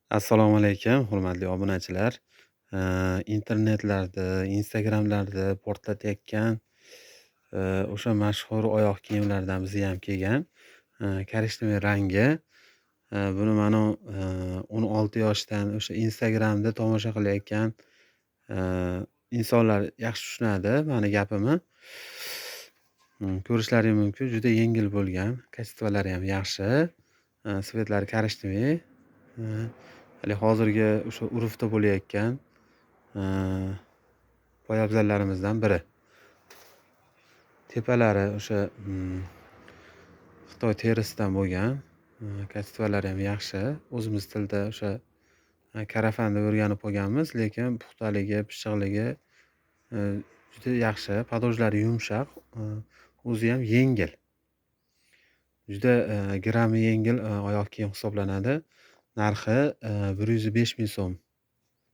Assalomu alaykum, hurmatli obunachilar. Internetlarda, Instagramlarda portlatayotgan, o'sha mashhur oyoq kiyimlardan bizga ham kelgan. Korishnoye rangi. Buni mana 16 yoshdan o'sha Instagramda tomosha qilayotgan, insonlar yaxshi tushunadi mani gapimni. Ko'rishlaring mumkin, juda yengil bo'lgan, kachestvalari ham yaxshi, svetlari korishnoye. Hali hozirgi o'sha urfda bo'layotgan poyabzallarimizdan biri. Tepalari o'sha Xitoy terisidan bo'lgan, kachestvalari ham yaxshi. O'zimiz tilda o'sha karafan deb o'rganib qolganmiz, lekin puxtaligi, pishiqligi juda yaxshi. Podojlari yumshoq, o'zi ham yengil. Juda grammi yengil oyoq kiyim hisoblanadi. Narxi 105 ming so'm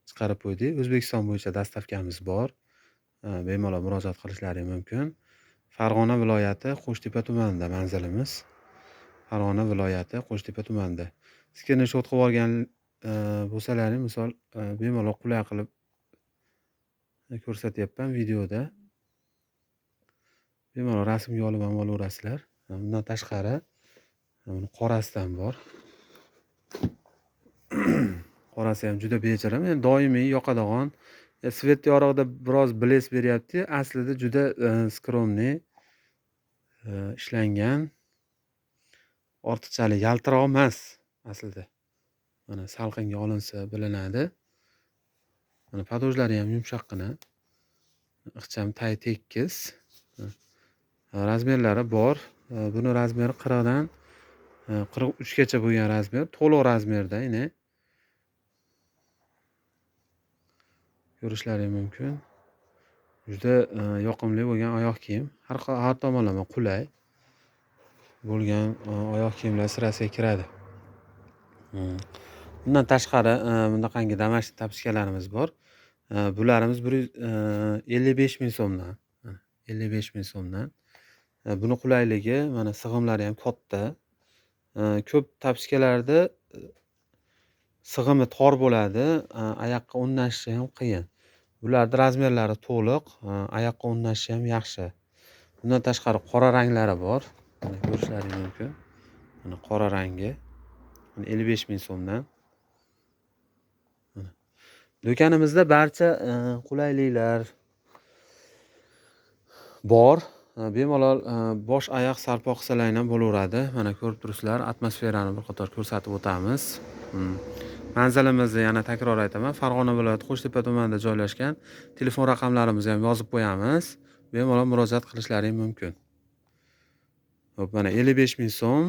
chiqarib qo'ydik. O'zbekiston bo'yicha dastavkamiz bor. Bemalol murojaat qilishlari mumkin. Farg'ona viloyati Qo'shtepa tumanida manzilimiz. Farg'ona viloyati Qo'shtepa tumanida. Skrinshot qilib olgan bo'lsalaring, misol bemalol qulay qilib ko'rsatyapman videoda. Bemalol rasmga olib ham olaverasizlar. Bundan tashqari qorasidan bor. Qorasi ham juda bejirim. Endi doimiy yoqadigan. Svet yorug'ida biroz blesk beryapti. Aslida juda skromniy ishlangan. Ortiqchalik yaltiroq emas aslida. Mana salqinga olinsa bilinadi. Mana podojlari ham yumshoqqina. Ixcham tay tekis. Razmerlari bor. Buni razmeri 40 dan 43 gacha bo'lgan razmer. To'liq razmerda, ini. Ko'rishlaring mumkin. Juda yoqimli bo'lgan oyoq kiyim. Har tomonlama qulay bo'lgan oyoq kiyimlar sirasiga kiradi. Bundan tashqari bunaqangi damashq tapichkalarimiz bor. Bularimiz 155 ming so'mdan. 55 ming so'mdan. Buni qulayligi, mana sig'imlari ham katta. Ko'p tapichkalarda sig'imi tor bo'ladi, oyoqqa o'rnashishi ham qiyin. Bularda razmerlari to'liq, oyoqqa o'rnashishi ham yaxshi. Bundan tashqari qora ranglari bor. Mana ko'rishlaring mumkin. Mana qora rangi. 55 ming so'mdan. Mana. Do'konimizda barcha qulayliklar bor. Bemalol bosh oyoq sarpo qilsalaring ham bo'laveradi. Mana ko'rib turibsizlar, atmosferani bir qator ko'rsatib o'tamiz. Manzilimizni yana takror aytaman, Farg'ona viloyati Qo'shtepa tumanida joylashgan. Telefon raqamlarimizni ham yozib qo'yamiz. Bemalol murojaat qilishlaring mumkin. Xo'p, mana 55 ming so'm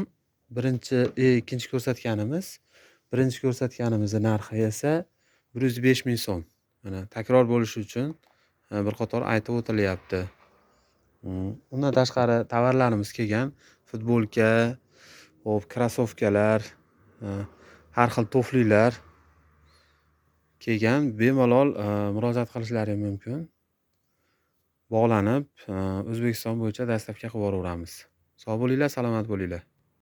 ikkinchi ko'rsatganimiz. Birinchi ko'rsatganimizning narxi esa 105 ming so'm. Mana takror bo'lishi uchun bir qator aytib o'tilyapti. Undan tashqari tovarlarimiz kelgan. Futbolka, krossovkalar, har xil tuflilar kelgan. Bemalol murojaat qilishlaring mumkin. Bog'lanib, O'zbekiston bo'yicha dastavka qilib yuboramiz. Sog' bo'linglar, salomat bo'linglar.